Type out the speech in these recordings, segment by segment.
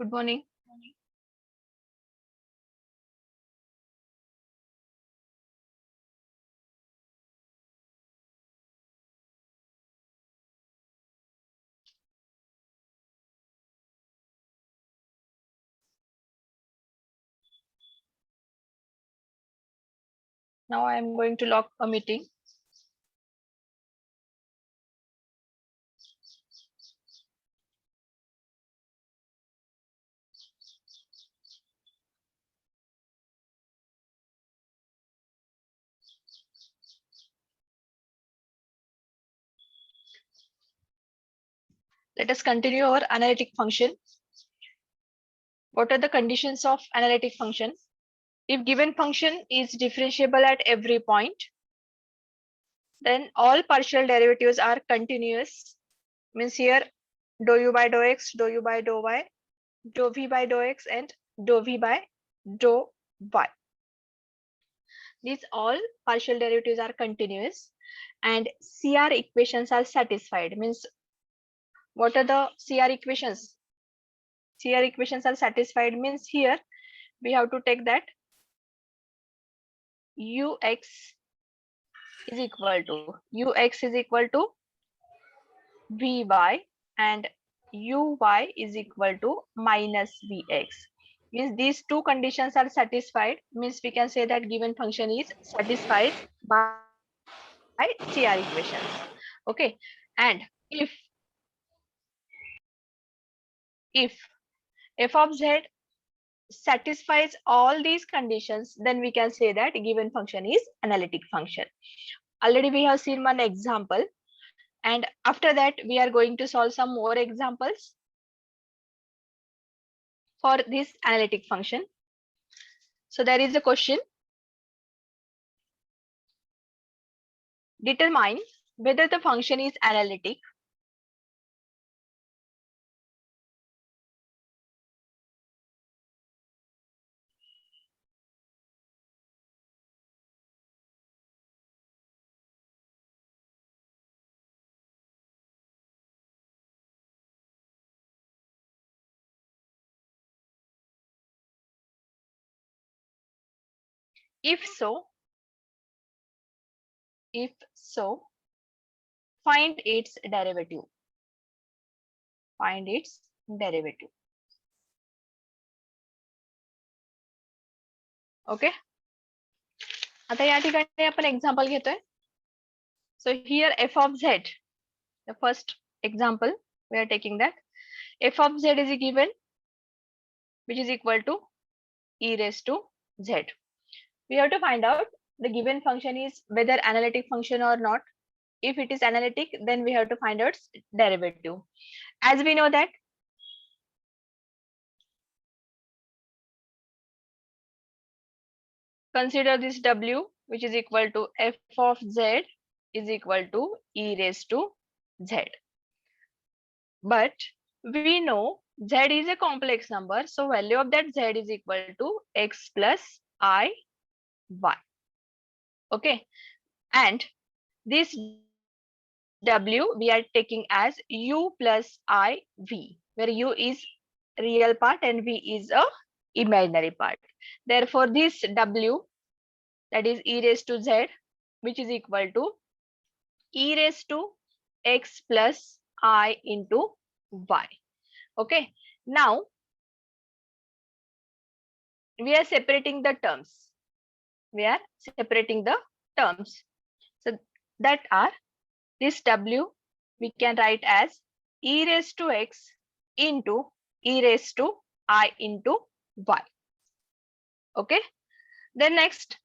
Good morning. Now I am going to log a meeting. Let us continue our analytic function. What are the conditions of analytic function? If given function is differentiable at every point, then all partial derivatives are continuous. Means here dou u by dou x, dou u by dou y, dou v by dou x, and dou v by dou y. These all partial derivatives are continuous and CR equations are satisfied. Means what are the CR equations? CR equations are satisfied means here we have to take that ux is equal to vy and uy is equal to minus vx. Means these two conditions are satisfied, means we can say that given function is satisfied by CR equations. Okay, and if f of z satisfies all these conditions, then we can say that given function is analytic function. Already we have seen one example, and after that we are going to solve some more examples for this analytic function. So there is a question: determine whether the function is analytic if so find its derivative. Okay, आता या ठिकाणी आपण example घेतोय. So here f of z, the first example we are taking that f of z is given, which is equal to e raised to z. We have to find out the given function is whether analytic function or not. If it is analytic, then we have to find out its derivative. As we know that consider this w, which is equal to f of z is equal to e raised to z. But we know z is a complex number, so value of that z is equal to x plus I y. Okay, and this w we are taking as u plus I v, where u is real part and v is a imaginary part. Therefore, this w, that is e raised to z, which is equal to e raised to x plus I into y. Okay, now we are separating the terms. So that are this w we can write as e raised to x into e raised to I into y. Okay, then next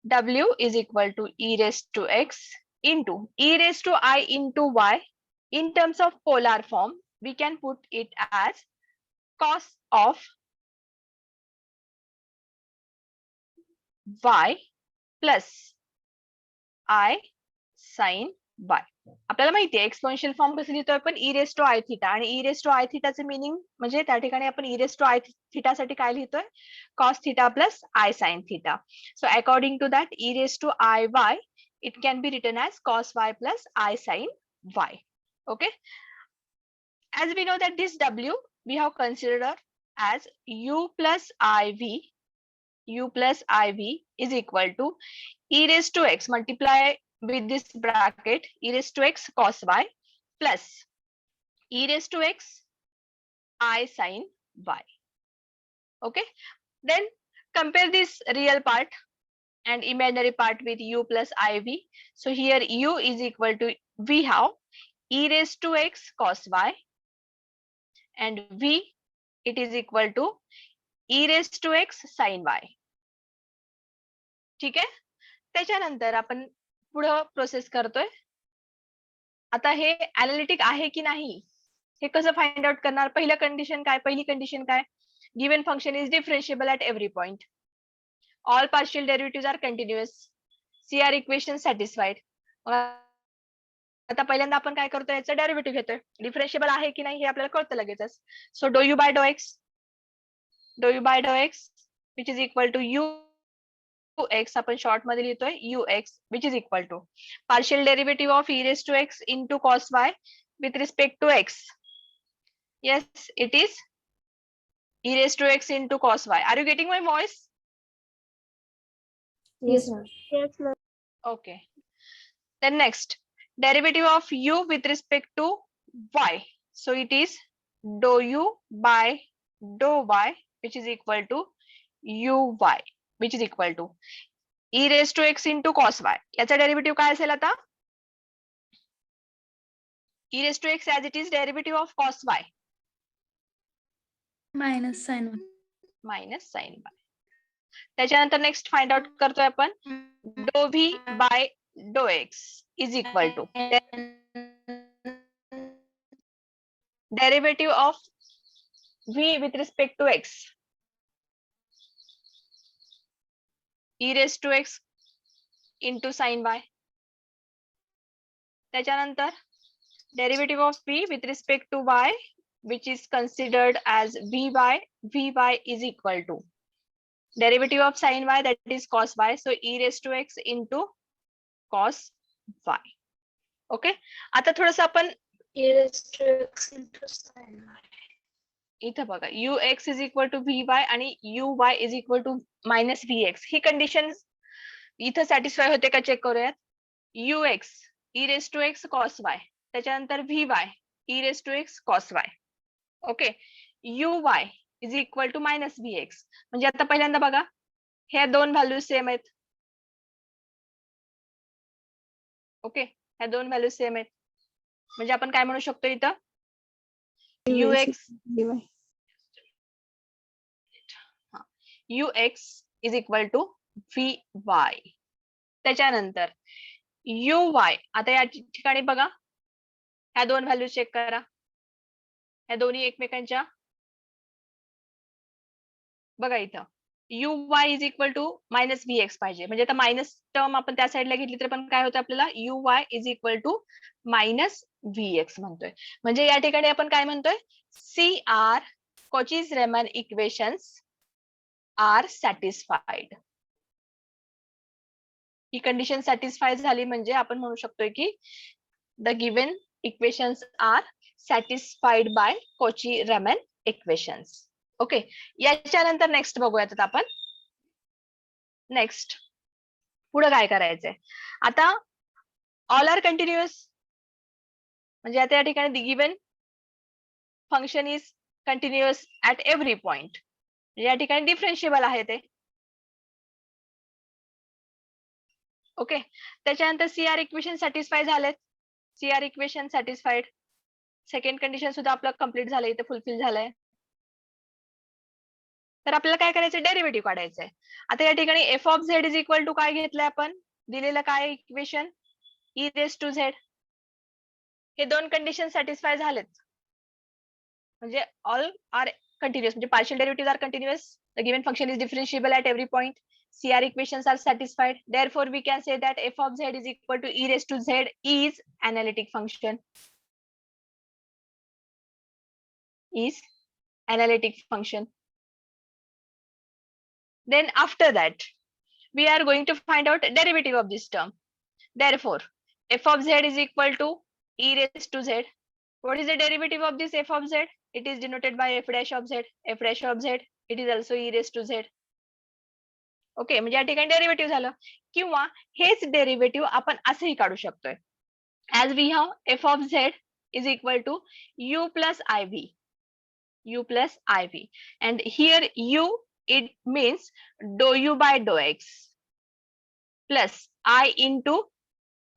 w is equal to e raised to x into e raised to I into y. In terms of polar form, we can put it as cos of y plus I sin y. आपल्याला माहिती आहे exponential form कसं लिहितोय आपण ई raise to I theta, आणि ई raise to I थिटाचे meaning म्हणजे त्या ठिकाणी आपण ई रेस टू आय थिटासाठी काय लिहितोय, cos theta plus i sine theta. So according to that e raise to i y it can be written as cos y plus I sin y. Okay, as we know that this w we have considered as u plus iv is equal to e raised to x multiply with this bracket e raised to x cos y plus e raised to x I sin y. Okay, then compare this real part and imaginary part with u plus iv. So here u is equal to, we have e raised to x cos y and v, it is equal to e raised to x sin y. ठीक आहे, त्याच्यानंतर आपण पुढे process करतोय. आता हे analytic आहे की नाही हे कसं फाइंड आउट करणार? पहिली कंडिशन काय? Given function is differentiable at every point. All partial derivatives are continuous. CR equation satisfied. आता पहिल्यांदा आपण काय करतोय, याचं डेरिव्हेटिव्ह घेतोय. डिफरेंशिएबल आहे की नाही हे आपल्याला कळतं लगेचच. So do u by do x which is equal to ux आपण शॉर्ट मध्ये लिहितोय ux which is equal to partial derivative of e raised to x into cos y with respect to x. Yes, it is e raised to x into cos y. Are you getting my voice? Yes, ma'am. Yes, ma'am. Okay. Then next, derivative of u with respect to y. So it is dou u by dou y which is equal to uy which is equal to e raised to x into cos y. याचा derivative काय असेल आता? e raised to x as it is derivative of cos y Minus sin y. minus sin y. त्याच्यानंतर next find out करतोय आपण dou v by dou x is equal to derivative of v with respect to x e raised to x into sin y. त्याच्यानंतर derivative of v with respect to y which is considered as vy is equal to derivative of sin y that is cos y, so e raised to x into cos y. Okay, आता थोडंसं आपण E raised to x into sin y. इथं बघा ux is equal to vy आणि uy is equal to minus vx he condition इथं satisfy होते का check करूयात. ux e raised to x cos y, त्याच्यानंतर vy e raised to x cos y. Okay, uy is equal to minus vx. म्हणजे आता पहिल्यांदा बघा ह्या दोन व्हॅल्यू सेम आहेत. ओके, ह्या दोन व्हॅल्यू सेम आहेत म्हणजे आपण काय म्हणू शकतो इथं ux is equal to vy. त्याच्यानंतर uy आता या ठिकाणी बघा ह्या दोन व्हॅल्यू चेक करा, ह्या दोन्ही एकमेकांच्या बघा इथं uy is equal to minus vx पाहिजे म्हणजे आता मायनस टर्म आपण त्या साईडला घेतली तर पण काय होतं आपल्याला uy is equal to minus vx म्हणतोय. म्हणजे या ठिकाणी आपण काय म्हणतोय CR Cauchy-Riemann equations are satisfied. ही कंडिशन सॅटिस्फाय झाली म्हणजे आपण म्हणू शकतोय की the given equations are satisfied by Cauchy-Riemann equations. Okay, याच्यानंतर नेक्स्ट बघूयात आता आपण. नेक्स्ट पुढे काय करायचंय आता ऑल आर कंटिन्युअस म्हणजे आता या ठिकाणी given function is continuous at every point या ठिकाणी डिफरेन्शिएबल आहे ते. ओके, त्याच्यानंतर CR इक्वेशन सॅटिस्फाय झालेत. CR equation satisfied, second condition सुद्धा आपलं कंप्लीट झालंय, इथे फुलफिल झालंय. तर आपल्याला काय करायचं डेरिव्हेटिव्ह काढायचंय. आता या ठिकाणी f of z is equal to काय घेतलंय आपण दिलेलं काय equation e raise to z. हे दोन कंडिशन सॅटिस्फाय झालेत म्हणजे ऑल आर कंटिन्युअस म्हणजे partial derivative are continuous. The given function is differentiable at every point. CR equations are satisfied. Therefore, we can say that f of z is equal to e raised to z is analytic function. Is analytic function. Then after that, we are going to find out derivative of this term. Therefore, f of z is equal to e raised to z. What is the derivative of this f of z? it is denoted by f dash of z. F dash of z, it is also e raised to z. Okay, म्हणजे या ठिकाणी derivative झालं. किंवा हेच derivative आपण असंही काढू शकतोय. As we have f of z is equal to u plus i v. U plus IV, and here U, it means dou U by dou X plus I into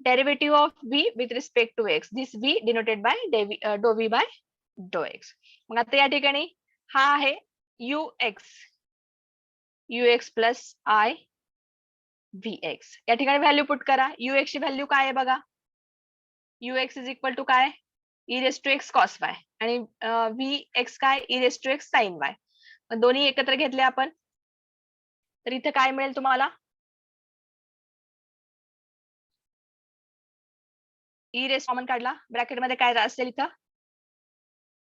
derivative of V with respect to X. This V denoted by dou V by dou X. मग आता या ठिकाणी हा आहे UX plus I VX. या ठिकाणी value put करा. UX ची value काय आहे बघा. UX इज इक्वल टू काय, e raised to x cos y, आणि vx काय, e raised to x sin y. दोन्ही एकत्र घेतले आपण तर इथे काय मिळेल तुम्हाला, e raised कॉमन काढला, ब्रॅकेट मध्ये काय असेल इथं,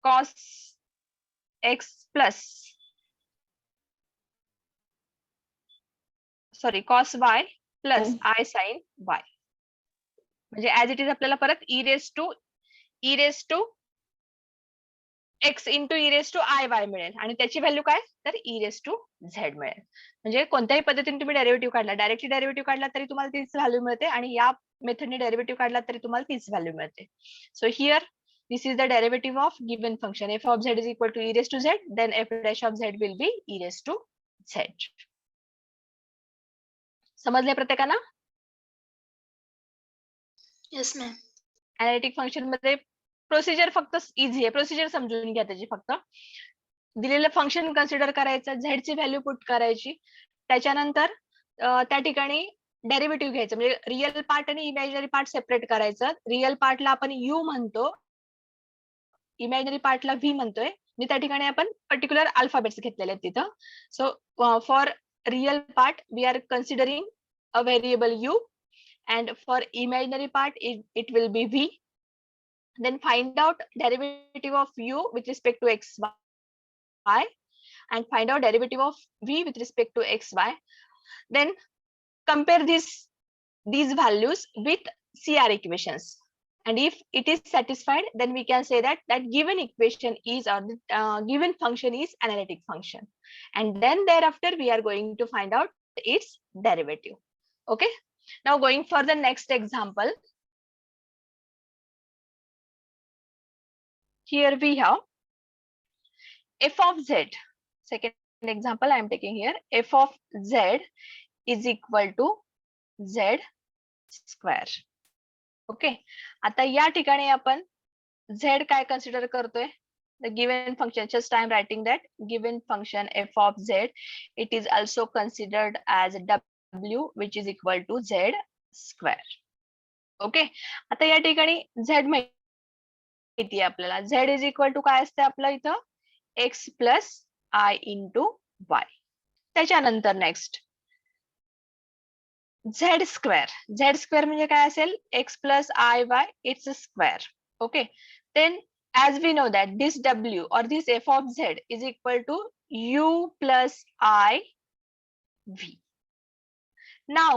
cos x plus cos y plus i sin y. म्हणजे ऍज इट इज आपल्याला परत e raised to x into e raised to i y मिळेल, आणि त्याची व्हॅल्यू काय, तर e raised to z मिळेल. म्हणजे कोणत्याही पद्धतीने तुम्ही डेरिव्हेटिव्ह काढला, डायरेक्टली डेरिव्हेटिव्ह काढला तरी तुम्हाला तीच व्हॅल्यू मिळते, आणि या मेथडने डेरिव्हेटिव्ह काढला तरी तुम्हाला तीच व्हॅल्यू मिळते. So here this is the derivative of given function. F of z is equal to e raised to z, then f dash of z will be e raised to z. समजले प्रत्येकाला? Yes, ma'am. Analytic function मध्ये procedure फक्त easy आहे, procedure समजून घ्या त्याची. फक्त दिलेलं फंक्शन कन्सिडर करायचं, झेड ची व्हॅल्यू पुट करायची, त्याच्यानंतर त्या ठिकाणी डेरिव्हेटिव्ह घ्यायचं, म्हणजे रिअल पार्ट आणि इमॅजिनरी पार्ट सेपरेट करायचं. रिअल पार्टला आपण यू म्हणतो, इमॅजिनरी पार्टला व्ही म्हणतोय. मी त्या ठिकाणी आपण पर्टिक्युलर अल्फाबेट्स घेतलेले आहेत तिथं. So for real part we are considering a variable u, and for imaginary part it will be v. Then find out derivative of u with respect to x y, and find out derivative of v with respect to x y. Then compare these values with CR equations, and if it is satisfied, then we can say that given equation is, or given function is analytic function, and then thereafter we are going to find out its derivative. Okay, now going for the next example. Here we have f of z. Second example I am taking here. F of z is equal to z square. Okay, आता या ठिकाणी आपण z काय consider करतोय, the given function. Just I am writing that given function f of z, it is also considered as w, which is equal to z square. Okay, आता या ठिकाणी z माहिती आहे आपल्याला. z इज इक्वल टू काय असते आपलं इथं, x plus i into y. त्याच्यानंतर next z square. Z square म्हणजे काय असेल, x plus i y it's square. Okay, then as we know that this w or this f of z is equal to u plus I v. Now